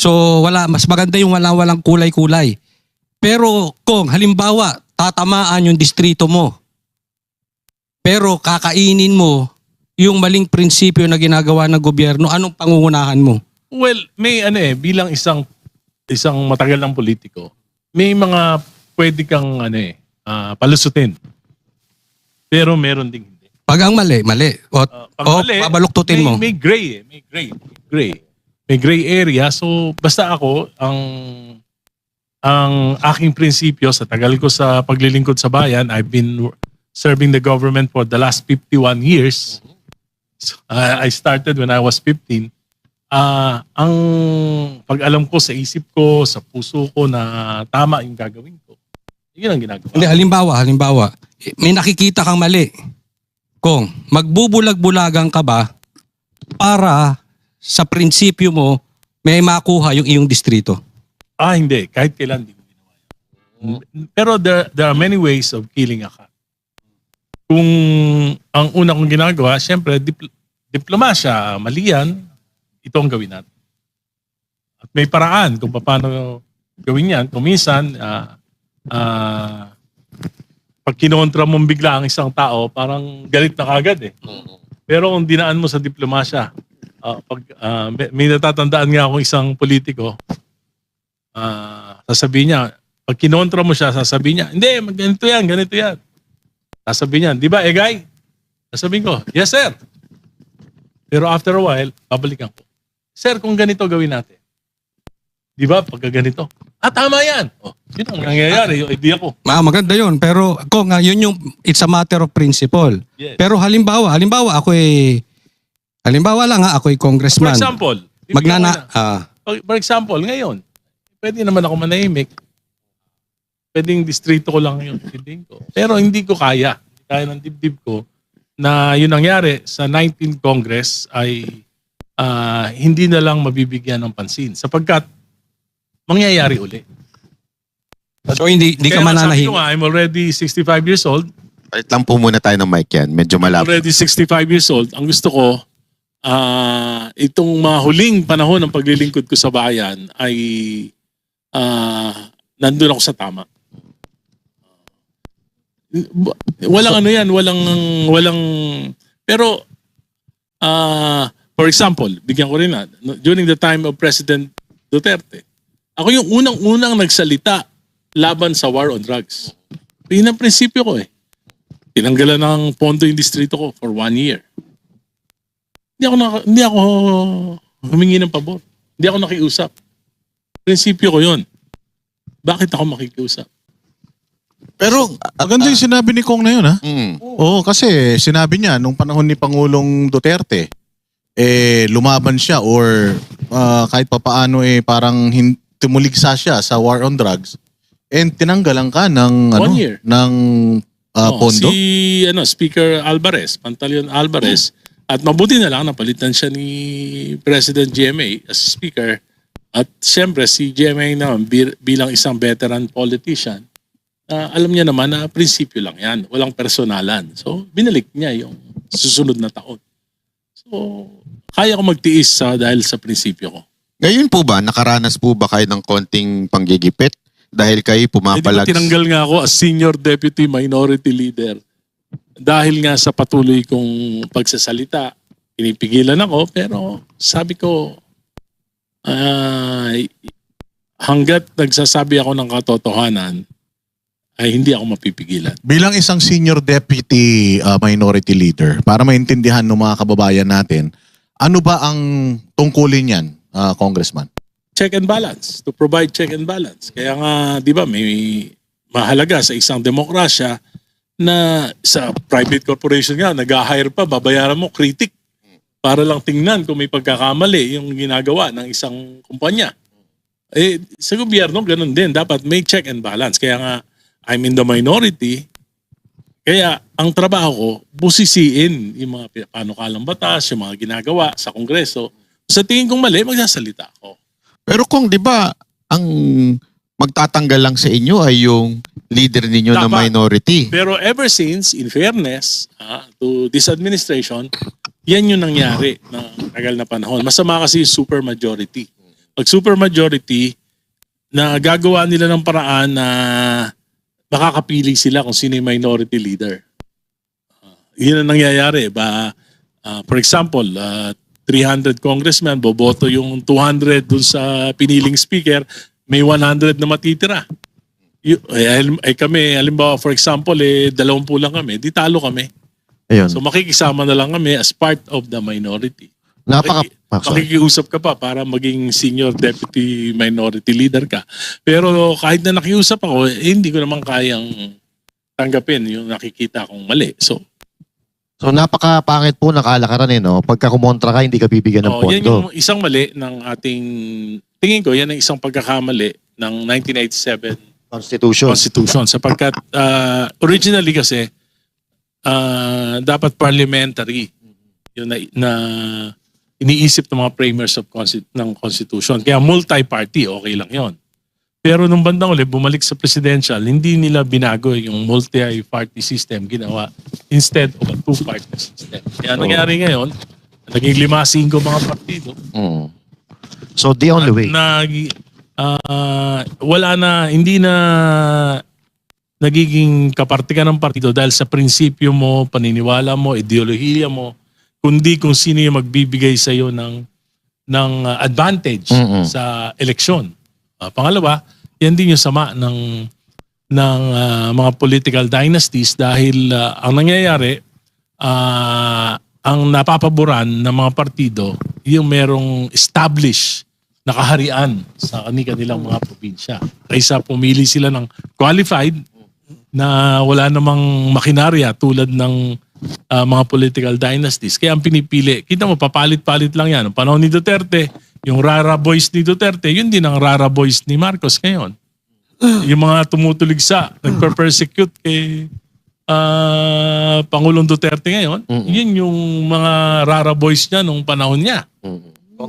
So mas maganda yung walang kulay-kulay. Pero kung halimbawa tatamaan yung distrito mo, pero kakainin mo yung maling prinsipyo na ginagawa ng gobyerno, anong pangungunahan mo? Well, may bilang isang matagal ng politiko, may mga pwede kang palusutin. Pero meron ding hindi. Pag ang mali. O pabaluktutin mo. May gray May gray area. So basta ako, ang aking prinsipyo sa tagal ko sa paglilingkod sa bayan, I've been serving the government for the last 51 years. So, I started when I was 15. Ang pag-alam ko sa isip ko, sa puso ko na tama yung gagawin ko, yun ang ginagawa. Hindi, halimbawa, may nakikita kang mali. Kung magbubulag-bulagan ka ba para sa prinsipyo mo may makuha yung iyong distrito? Hindi. Kahit kailan hindi ko ginawa yan. Pero there are many ways of killing a cat. Kung ang una kong ginagawa, siyempre, diplomasya, mali yan, ito ang gawin natin. At may paraan kung paano gawin yan. Kung minsan, pag kinontra mong bigla ang isang tao, parang galit na kagad eh. Pero kung dinaan mo sa diplomasya, may natatandaan nga akong isang politiko, sasabihin niya, pag kinontra mo siya, sasabihin niya, hindi, ganito yan. Sasabihin niya, di ba, Egay? Sasabihin ko, yes sir. Pero after a while, babalikan ko. Sir, kung ganito gawin natin. Di ba, pagka ganito, tama yan. Yun ang nangyayari, yung idea ko. Maganda yun. Pero kung yun yung, it's a matter of principle. Yes. Pero halimbawa ako ay congressman. For example, for example, ngayon, pwede naman ako manahimik. Pwedeng distrito ko lang yung feeling ko. Pero hindi ko kaya. Kaya ng dibdib ko na yun nangyari sa 19th Congress ay hindi na lang mabibigyan ng pansin. Sapagkat mangyayari uli. So hindi ka mananahimik. I'm already 65 years old. Palit lang po muna tayo ng mic yan. Medyo malapit. Already 65 years old. Ang gusto ko, itong mga huling panahon ng paglilingkod ko sa bayan ay nandun ako sa tama. Walang pero for example, bigyan ko rin during the time of President Duterte, ako yung unang nagsalita laban sa war on drugs. Yun ang prinsipyo ko eh. Tinanggalan ng pondo yung distrito ko for 1 year. Hindi ako humingi ng pabor. Hindi ako nakiusap. Prinsipyo ko yun. Bakit ako makikiusap? Pero maganda yung sinabi ni Kong na yun, ha? Oo, kasi sinabi niya nung panahon ni Pangulong Duterte, lumaban siya or kahit papaano parang tumuligsa siya sa war on drugs and tinanggalan ka ng 1 year ng pondo. Si Speaker Alvarez, Pantaleon Alvarez, at mabuti na lang napalitan siya ni President GMA as speaker. At siyempre si GMA naman bilang isang veteran politician, alam niya naman na prinsipyo lang yan. Walang personalan. So, binalik niya yung susunod na taon. So, kaya ko magtiis dahil sa prinsipyo ko. Ngayon po ba, nakaranas po ba kayo ng konting panggigipit? Dahil kayo pumapalag... Tinanggal nga ako as Senior Deputy Minority Leader. Dahil nga sa patuloy kong pagsasalita, pinipigilan ako. Pero sabi ko, hanggat nagsasabi ako ng katotohanan, ay hindi ako mapipigilan. Bilang isang senior deputy minority leader, para maintindihan ng mga kababayan natin, ano ba ang tungkulin yan, Congressman? Check and balance. To provide check and balance. Kaya nga, di ba, may mahalaga sa isang demokrasya na sa private corporation nga, nag-hire pa, babayaran mo, critic. Para lang tingnan kung may pagkakamali yung ginagawa ng isang kumpanya. Sa gobyerno, ganun din. Dapat may check and balance. Kaya nga, I'm in the minority. Kaya ang trabaho ko, busisiin yung mga panukalang batas, yung mga ginagawa sa Kongreso. Sa tingin kong mali, magsasalita ako. Pero kung di ba, ang magtatanggal lang sa inyo ay yung leader ninyo na minority. Pero ever since, in fairness to this administration, yan yung nangyari na tagal na panahon. Masama kasi yung super majority. pag supermajority, na gagawa nila ng paraan na makakapili sila kung sino yung minority leader. Yun ang nangyayari. For example, 300 congressmen, boboto yung 200 dun sa piniling speaker, may 100 na matitira. Kami, halimbawa, for example, 20 lang kami, di talo kami. Ayun. So makikisama na lang kami as part of the minority. Sorry. Makikiusap ka pa para maging senior deputy minority leader ka. Pero kahit na nakiusap ako, hindi ko naman kayang tanggapin yung nakikita kong mali. So napakapangit po ng kalakaran no? Pagka kumontra ka, hindi ka bibigyan ng pondo. yan yung isang mali ng ating, tingin ko, yan ang isang pagkakamali ng 1987 Constitution. Sapagkat originally kasi, dapat parliamentary yun na iniisip ng mga framers ng Constitution. Kaya multi-party, okay lang yon. Pero nung bandang uli, bumalik sa presidential, hindi nila binago yung multi-party system, ginawa instead of a two-party system. Kaya nangyari ngayon, naging 5-5 mga partido. So the only way. Hindi na nagiging kaparte ka ng partido dahil sa prinsipyo mo, paniniwala mo, ideolohiya mo, kundi kung sino yung magbibigay sa iyo ng advantage sa eleksyon. Pangalawa, yan din yung sama ng mga political dynasties dahil ang nangyayari, ang napapaboran ng mga partido, yung merong established na kaharian sa kanilang mga probinsya. Kaysa pumili sila ng qualified na wala namang makinarya tulad ng mga political dynasties. Kaya ang pinipili, kita mo, papalit-palit lang yan. Ang panahon ni Duterte, yung rara boys ni Duterte, yun din ang rara boys ni Marcos ngayon. Yung mga tumutuligsa, nagper-persecute kay Pangulong Duterte ngayon, yun yung mga rara boys niya nung panahon niya.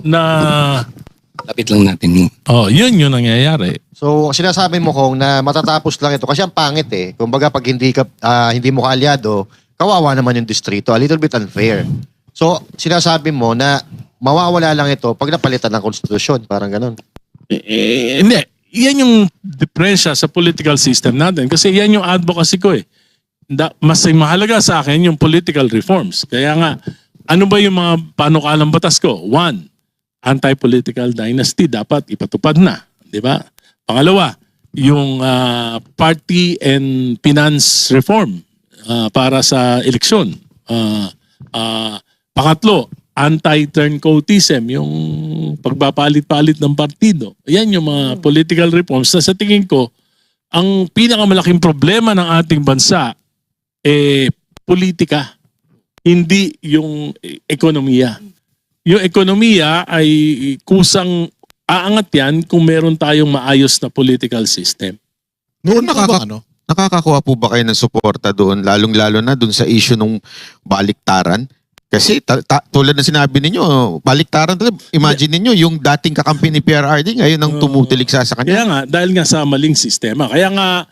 Na Lapit lang natin. yun yung nangyayari. So sinasabi mo kung na matatapos lang ito kasi ang pangit Kumbaga pag hindi mo kaalyado, kawawa naman yung distrito. A little bit unfair. So sinasabi mo na mawawala lang ito pag napalitan ng konstitusyon. Parang ganun. Hindi. Yan yung diferensya sa political system natin. Kasi yan yung advocacy ko Mas mahalaga sa akin yung political reforms. Kaya nga, ano ba yung mga panukalang batas ko? One, anti-political dynasty dapat ipatupad na. Di ba? Pangalawa, yung party and finance reform para sa eleksyon. Pangatlo, anti-turncoatism, yung pagpapalit-palit ng partido. Yan yung mga political reforms na sa tingin ko, ang pinakamalaking problema ng ating bansa politika, hindi yung ekonomiya. Yung ekonomiya ay kusang aangat yan kung meron tayong maayos na political system. Nakakakuha po ba kayo ng suporta doon, lalong-lalo na doon sa issue ng baliktaran? Kasi tulad ng sinabi ninyo, baliktaran talaga. Imagine ninyo, yung dating kakampi ni PRRD ngayon ang tumutiligsa sa kanya. Kaya nga, dahil nga sa maling sistema. Kaya nga,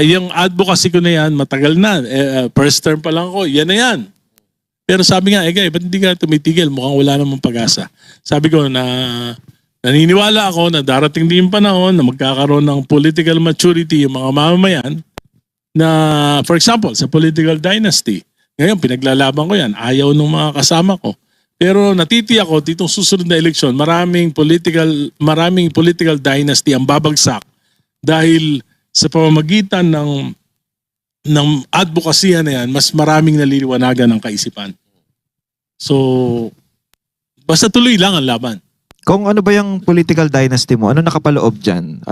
yung advocacy ko na yan, matagal na. First term pa lang ako, yan na yan. Pero sabi nga, ba't hindi ka tumitigil? Mukhang wala namang pag-asa. Sabi ko na naniniwala ako na darating din yung panahon na magkakaroon ng political maturity yung mga mamamayan na, for example, sa political dynasty. Ngayon, pinaglalaban ko yan. Ayaw ng mga kasama ko. Pero natitiyak ko, ditong susunod na eleksyon, maraming political dynasty ang babagsak dahil sa pamamagitan ng advocacy na yan, mas maraming naliliwanagan ng kaisipan. So, basta tuloy lang ang laban. Kung ano ba yung political dynasty mo, ano nakapaloob dyan?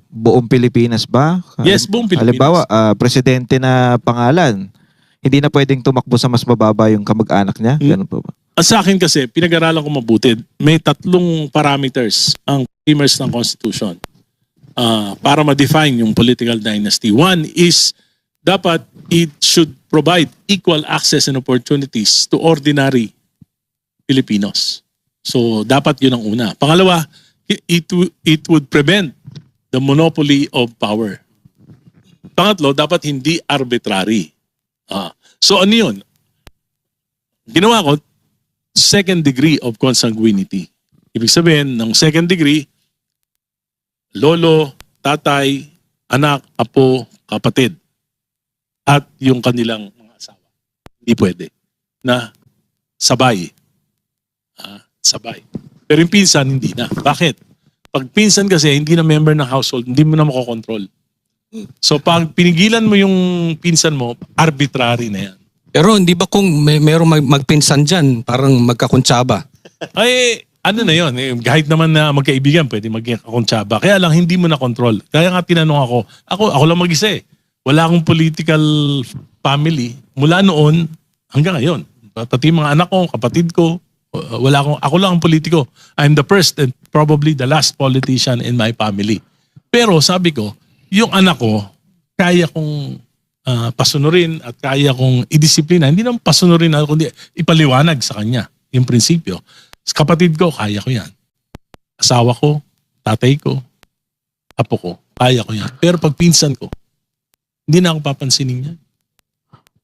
Buong Pilipinas ba? Yes, buong Pilipinas. Halimbawa, presidente na pangalan, hindi na pwedeng tumakbo sa mas mababa yung kamag-anak niya? Ganun po ba? Sa akin kasi, pinag-aralan ko mabuti, may 3 parameters ang framers ng Constitution para ma-define yung political dynasty. One is, dapat it should provide equal access and opportunities to ordinary Filipinos. So, dapat yun ang una. Pangalawa, it would prevent the monopoly of power. Pangatlo, dapat hindi arbitrary. So, ano yun? Ginawa ko, second degree of consanguinity. Ibig sabihin, ng second degree, lolo, tatay, anak, apo, kapatid, at yung kanilang mga asawa. Hindi pwede na sabay. Sabay. Pero yung pinsan, hindi na. Bakit? Pag pinsan kasi, hindi na member ng household, hindi mo na makokontrol. So pag pinigilan mo yung pinsan mo, arbitrary na yan. Pero hindi ba kung merong magpinsan dyan, parang magkakuntsaba? Ay, ano na yun? Kahit naman na magkaibigan, pwede magkakuntsaba. Kaya lang, hindi mo na control. Kaya nga tinanong ako lang mag-isa eh. Wala akong political family mula noon hanggang ngayon. Pati mga anak ko, kapatid ko, ako lang ang politiko. I'm the first and probably the last politician in my family. Pero sabi ko, yung anak ko, kaya kong pasunurin at kaya kong idisiplina. Hindi naman pasunurin na, kundi ipaliwanag sa kanya yung prinsipyo. Kapatid ko, kaya ko yan. Asawa ko, tatay ko, apo ko, kaya ko yan. Pero pag pinsan ko, hindi na ako papansinin yan.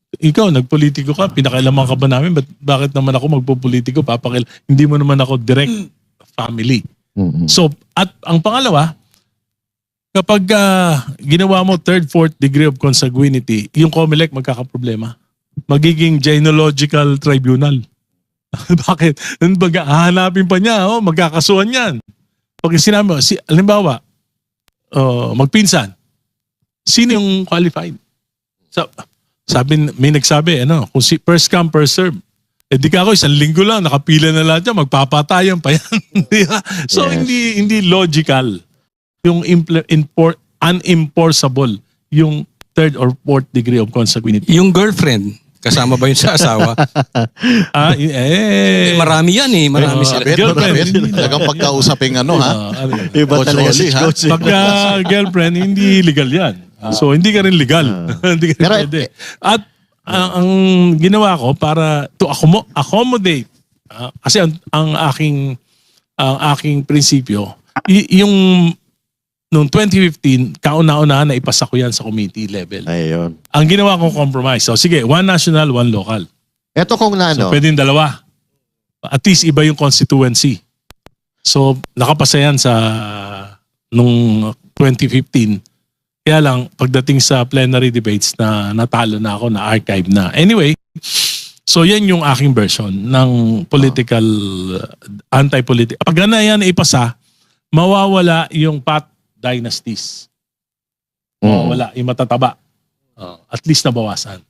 Ikaw, nagpolitiko ka, pinakailaman ka ba namin? Bakit naman ako magpopolitiko? Hindi mo naman ako direct family. So, at ang pangalawa, kapag ginawa mo third, fourth degree of consanguinity, yung COMELEC magkakaproblema. Magiging genealogical tribunal. Bakit? Baga, hahanapin pa niya, magkakasuhan yan. Pag sinabi mo, halimbawa, magpinsan, sino yung qualified? May nagsabi, kung first come, first serve. Di ka ako, 1 linggo lang, nakapila na lahat yan, magpapatayan pa yan. So, hindi logical yung unenforceable yung third or fourth degree of consanguinity. Yung girlfriend, kasama ba yun sa asawa? Marami yan eh. Marami sila. Girlfriend. Talagang pagkausaping ha? Iba talaga si Coach. Pagka girlfriend, hindi legal yan. So, hindi ka rin legal. Hindi ka rin Pero, pwede. At ang ginawa ko para to accommodate, kasi ang aking prinsipyo, yung noong 2015, kauna-unahan na ipasa ko yan sa committee level. Ayun. Ang ginawa kong compromise, so sige, 1 national, 1 local. Ito kung na So pwedeng dalawa. At least iba yung constituency. So nakapasa yan sa nung 2015. Kaya lang, pagdating sa plenary debates na natalo na ako, na archive na. Anyway, so yan yung aking version ng political, anti-political. Pag na yan ipasa, mawawala yung path dynasties. Mawawala yung matataba. At least nabawasan.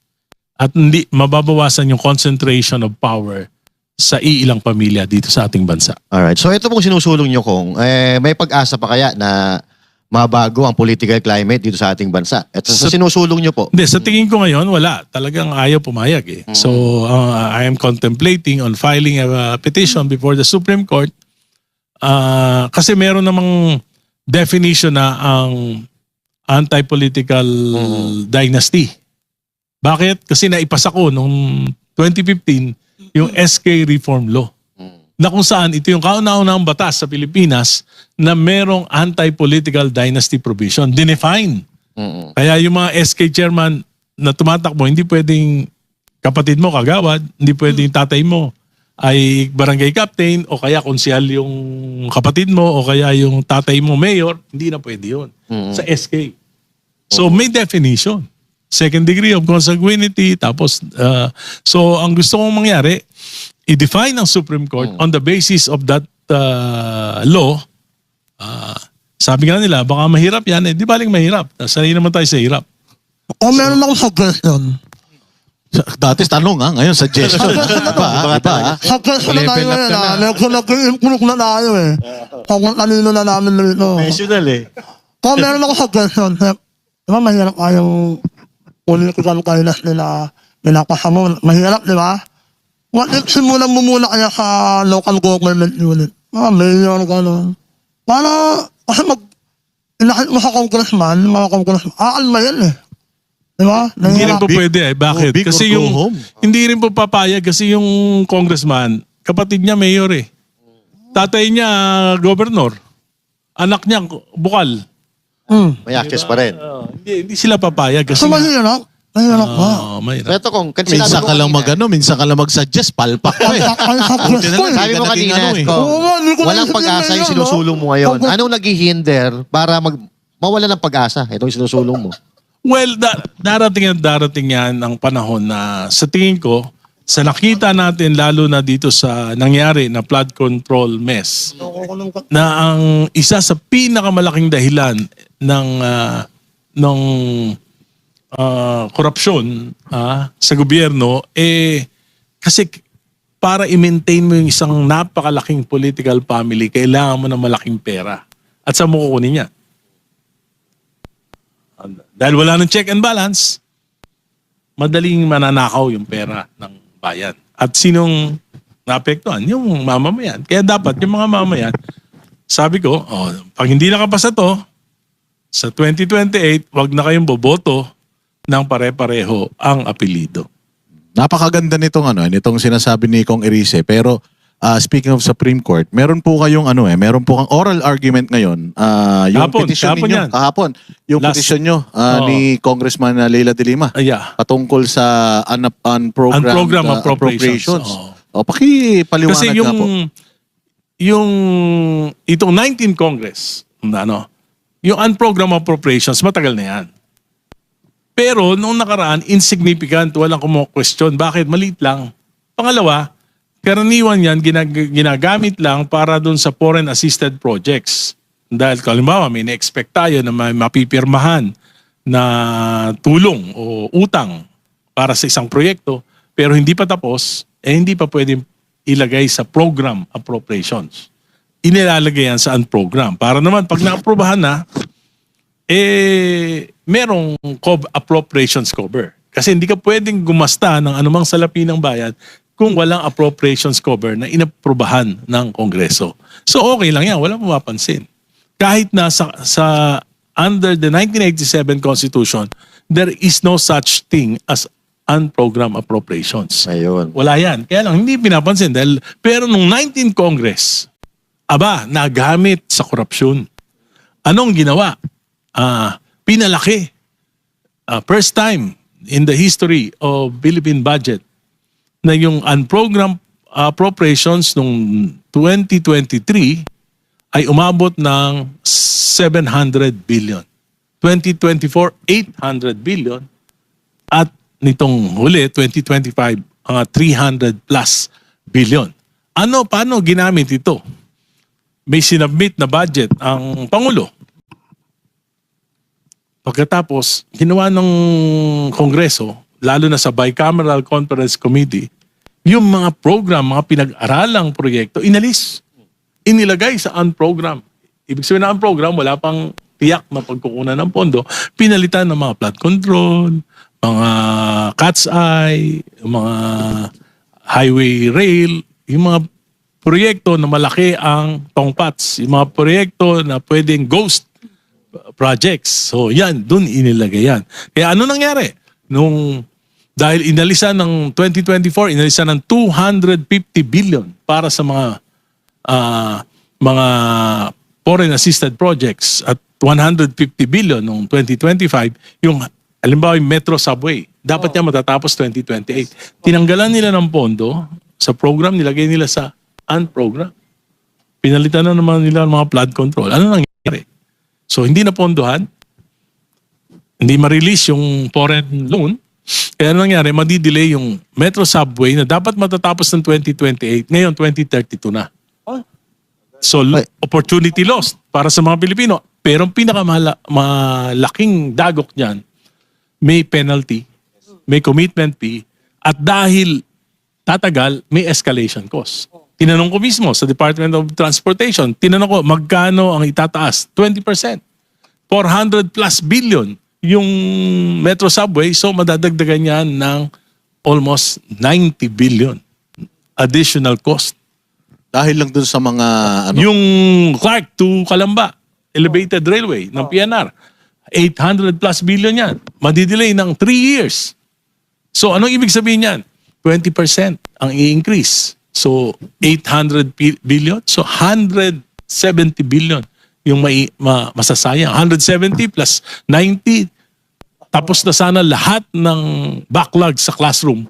At hindi mababawasan yung concentration of power sa iilang pamilya dito sa ating bansa. Alright. So ito pong sinusulong nyo kung may pag-asa pa kaya na mabago ang political climate dito sa ating bansa? Ito sa sinusulong nyo po. Hindi, sa tingin ko ngayon, wala. Talagang ayaw pumayag eh. So, I am contemplating on filing a petition before the Supreme Court kasi meron namang definition na ang anti-political dynasty. Bakit? Kasi naipasa ko noong 2015 yung SK Reform Law. Na kung saan ito yung kauna-unahang batas sa Pilipinas na merong anti-political dynasty provision. Dinefine. Kaya yung mga SK chairman na tumatakbo, hindi pwedeng kapatid mo kagawad, hindi pwedeng tatay mo ay barangay captain o kaya konsyal yung kapatid mo o kaya yung tatay mo mayor, hindi na pwede yun sa SK. So may definition. Second degree of consanguinity, tapos so ang gusto kong mangyari, i-define ng Supreme Court on the basis of that law. Sabi nga nila, baka mahirap yan. Di baling mahirap. Sanay naman tayo sa hirap. O meron akong suggestion. Dati tanong ngayon suggestion. Suggestion na tayo Level up ka na. Nag-improve na tayo eh. Kung kanino na namin dito. Professional eh. Kung meron akong suggestion, diba mahirap kayong political kindness nila pinapasamo. Mahirap, di ba? What if simulan mo muna kaya sa local government unit? Mayor, gano'n. Para, kasi inakit mo sa congressman, mga congressman, aalma yan eh. Di ba? Hindi rin po pwede eh. Bakit? big Kasi or go yung, home. hindi rin po papayag kasi yung congressman, kapatid niya mayor eh. Tatay niya governor. Anak niya bukal. May access pa rin. Hindi sila papayag kasi So mahirap. Mahirap ba? Mahirap. Ito kung, kasi Minsan ka lang minsan ka lang mag-suggest, palpak ka eh. Buti na lang, Sabi hindi mo ka naging kanina, ano eh. Kong, Oo nga, hindi ko walang naisip pag-asa yun yung ngayon, sinusulong mo ngayon. Pag- Anong naghihinder para mawala ng pag-asa itong sinusulong mo? Well, darating yan ang panahon na sa tingin ko, sa nakita natin lalo na dito sa nangyari na flood control mess, na ang isa sa pinakamalaking dahilan ng korupsyon sa gobyerno kasi para i-maintain mo yung isang napakalaking political family, kailangan mo ng malaking pera. At saan mo kukunin yan? Dahil wala ng check and balance, madaling mananakaw yung pera ng bayan. At sinong naapektuhan? Yung mamamayan. Kaya dapat yung mga mamamayan, sabi ko, pag hindi nakapasa to, sa 2028, wag na kayong boboto ng pare-pareho ang apelido. Napakaganda nitong sinasabi ni Kong Erice. Pero speaking of Supreme Court, meron po kayong meron po kang oral argument ngayon. Yung petition kahapon ninyo, yan. kahapon, yung Last- petition nyo ni Congressman Leila de Lima Yeah. patungkol sa unprogrammed Unprogrammed appropriations. Pakipaliwanag Kasi nga po. itong 19th Congress, yung unprogrammed appropriations, matagal na yan. Pero nung nakaraan, insignificant, walang kumo-question. Bakit? Maliit lang. Pangalawa, karaniwan yan, ginagamit lang para dun sa foreign assisted projects. Dahil kalimbawa, may na-expect tayo na may mapipirmahan na tulong o utang para sa isang proyekto, pero hindi pa tapos, hindi pa pwedeng ilagay sa program appropriations. Inilalagay yan sa unprogram. Para naman, pag na-aprobahan na, merong appropriations cover. Kasi hindi ka pwedeng gumasta ng anumang salapi ng bayan kung walang appropriations cover na inaprobahan ng Kongreso. So okay lang yan, walang mapapansin. Kahit na sa under the 1987 Constitution, there is no such thing as unprogrammed appropriations. Ayun. Wala yan. Kaya lang, hindi pinapansin. Pero nung 19th Congress, nagamit sa korupsyon. Anong ginawa? Pinalaki. First time in the history of Philippine budget na yung unprogrammed appropriations nung 2023 ay umabot ng 700 billion. 2024, 800 billion. At nitong huli, 2025, 300 plus billion. Paano ginamit ito? May sinubmit na budget ang Pangulo. Pagkatapos, ginawa ng Kongreso, lalo na sa Bicameral Conference Committee, yung mga program, mga pinag-aralang proyekto, inalis. Inilagay sa unprogram. Ibig sabihin na unprogram, wala pang tiyak na pagkukunan ng pondo. Pinalitan ng mga flood control, mga cat's eye, mga highway rail, yung mga proyekto na malaki ang tongpats, yung mga proyekto na pwedeng ghost projects. So yan, dun inilagay yan. Kaya ano nangyari? Dahil inalisan ng 2024, inalisan ng 250 billion para sa mga foreign assisted projects at 150 billion noong 2025, yung halimbawa yung Metro Subway, dapat niya matatapos 2028. Tinanggalan nila ng pondo sa program, nilagay nila sa unprogram. Pinalitan na naman nila ng mga flood control. Ano nangyari? So hindi na pondohan, hindi ma-release yung foreign loan, kaya ano nangyari, madidelay yung Metro Subway na dapat matatapos ng 2028, ngayon 2032 na. So opportunity lost para sa mga Pilipino. Pero ang pinakamalaking dagok niyan, may penalty, may commitment fee, at dahil tatagal, may escalation cost. Tinanong ko mismo sa Department of Transportation, tinanong ko magkano ang itataas? 20%. 400 plus billion yung Metro Subway, so madadagdagan yan ng almost 90 billion additional cost. Dahil lang dun sa mga Yung Clark to Calamba, elevated railway ng PNR, 800 plus billion yan. Madidelay ng 3 years. So anong ibig sabihin yan? 20% ang i-increase. So 800 billion, so 170 billion yung masasayang. 170 plus 90, tapos na sana lahat ng backlog sa classroom.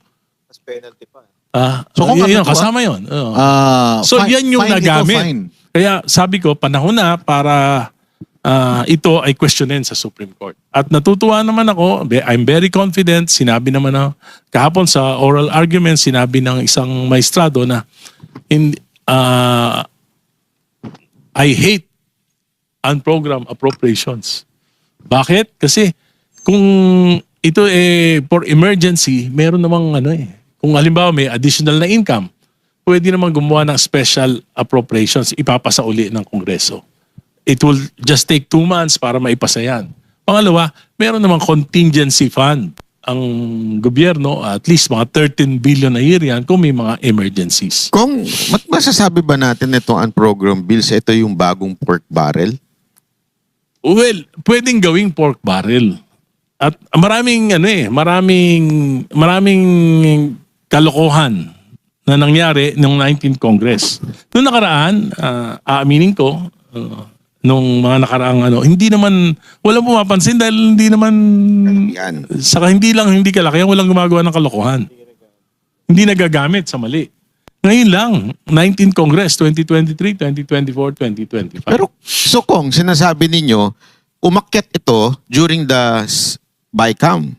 So, kung yun, ano to, kasama yun. Oo. So, fine- yan yung fine ito, nagamit. fine. Kaya sabi ko, panahon na para ito ay questionin sa Supreme Court. At natutuwa naman ako, I'm very confident, sinabi naman na kahapon sa oral argument, sinabi ng isang maestrado na I hate unprogrammed appropriations. Bakit? Kasi kung ito for emergency, meron namang kung halimbawa may additional na income, pwede naman gumawa ng special appropriations, ipapasa uli ng Kongreso. It will just take 2 months para maipasa yan. Pangalawa, meron namang contingency fund ang gobyerno, at least mga 13 billion a year yan kung may mga emergencies. Kung masasabi ba natin itong unprogrammed bills, ito yung bagong pork barrel? Well, pwedeng gawing pork barrel. At maraming maraming kalokohan na nangyari noong 19th Congress. Noong nakaraan, aaminin ko, nung mga nakaraang hindi naman, walang pumapansin dahil hindi naman, Yan. saka hindi kalaki, walang gumagawa ng kalokohan. Hindi nagagamit sa mali. Ngayon lang, 19th Congress, 2023, 2024, 2025. Pero so kung sinasabi ninyo, umakyat ito during the BICAM.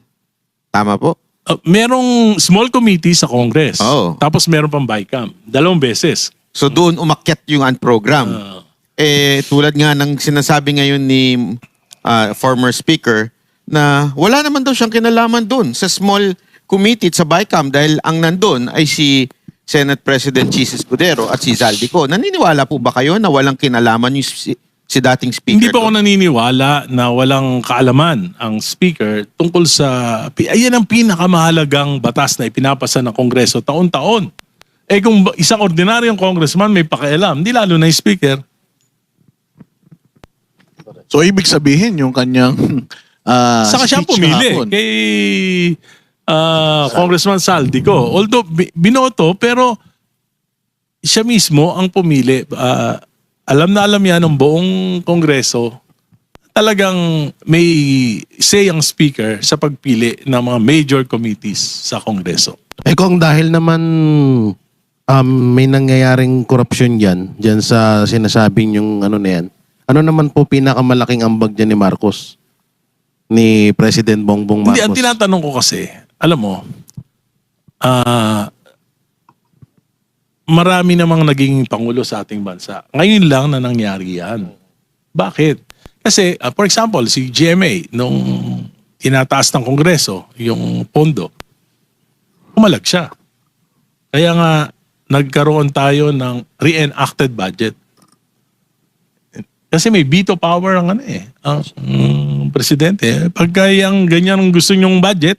Tama po? Merong small committee sa Congress. Oo. Tapos meron pang BICAM. 2 beses. So doon umakyat yung unprogrammed. Tulad nga ng sinasabi ngayon ni former speaker na wala naman daw siyang kinalaman doon sa small committee at sa BICAM dahil ang nandun ay si Senate President Chis Escudero at si Zaldico. Naniniwala po ba kayo na walang kinalaman yung si dating speaker? Hindi pa ako doon? naniniwala na walang kaalaman ang speaker tungkol sa... Ayan ang pinakamahalagang batas na ipinapasa ng Kongreso taon-taon. Kung isang ordinaryong congressman may pakialam, di lalo na yung speaker. So, ibig sabihin, yung kanyang Saka siya speech pumili kahapon. kay Congressman Zaldico. Although binoto, pero siya mismo ang pumili. Alam na alam yan ng buong Kongreso. Talagang may say ang speaker sa pagpili ng mga major committees sa Kongreso. Kung dahil naman may nangyayaring korupsyon dyan sa sinasabing yung na yan, ano naman po pinakamalaking ambag dyan ni Marcos? Ni President Bongbong Marcos? Hindi, ang tinatanong ko kasi, alam mo, marami namang naging pangulo sa ating bansa. Ngayon lang na nangyari yan. Bakit? Kasi, for example, si GMA, nung tinataas ng Kongreso, yung pondo, umalag siya. Kaya nga, nagkaroon tayo ng re-enacted budget. Kasi may veto power ang ang presidente. Pagka yung ganyan ang gusto nyong budget,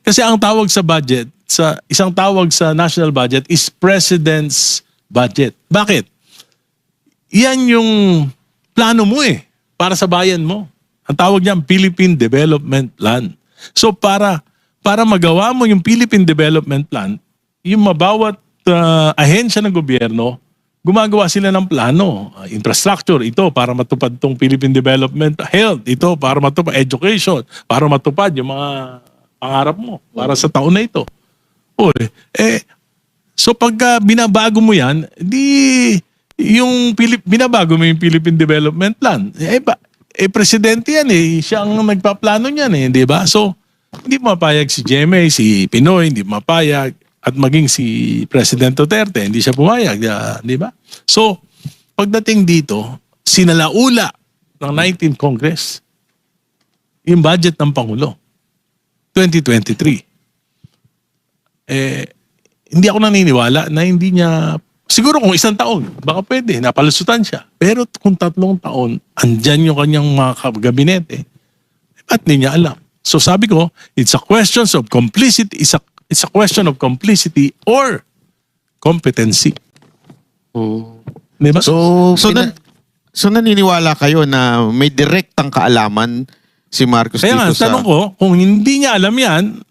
kasi ang tawag sa budget, isang tawag sa national budget is President's budget. Bakit? Yan yung plano mo para sa bayan mo. Ang tawag niyan, Philippine Development Plan. So para magawa mo yung Philippine Development Plan, yung mabawat ahensya ng gobyerno, gumagawa sila ng plano. Infrastructure, ito para matupad tong Philippine Development. Health, ito para matupad. Education, para matupad yung mga pangarap mo para sa taon na ito. So pagka binabago mo yan, binabago mo yung Philippine Development Plan. Presidente yan siya ang nagpaplano niyan di ba? So, hindi mapayag si GMA, si Pinoy, hindi mapayag. At maging si President Duterte, hindi siya pumayag, di ba? So, pagdating dito, sinalaula ng 19th Congress yung budget ng Pangulo. 2023. Hindi ako naniniwala na hindi niya, siguro kung 1 taon, baka pwede, napalusutan siya. Pero kung 3 taon, andyan yung kanyang mga gabinete, ba't hindi niya alam? So sabi ko, it's a question of complicity, it's a question of complicity or competency. Diba? So naniniwala kayo na may direktang kaalaman si Marcos Kaya nga, dito sa... tanong ko, kung hindi niya alam yan,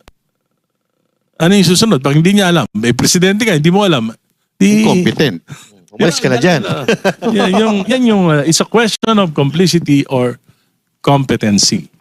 ano yung susunod? Pag hindi niya alam, may presidente ka, hindi mo alam. Incompetent. Umalis ka na dyan. Yan yung, it's a question of complicity or competency.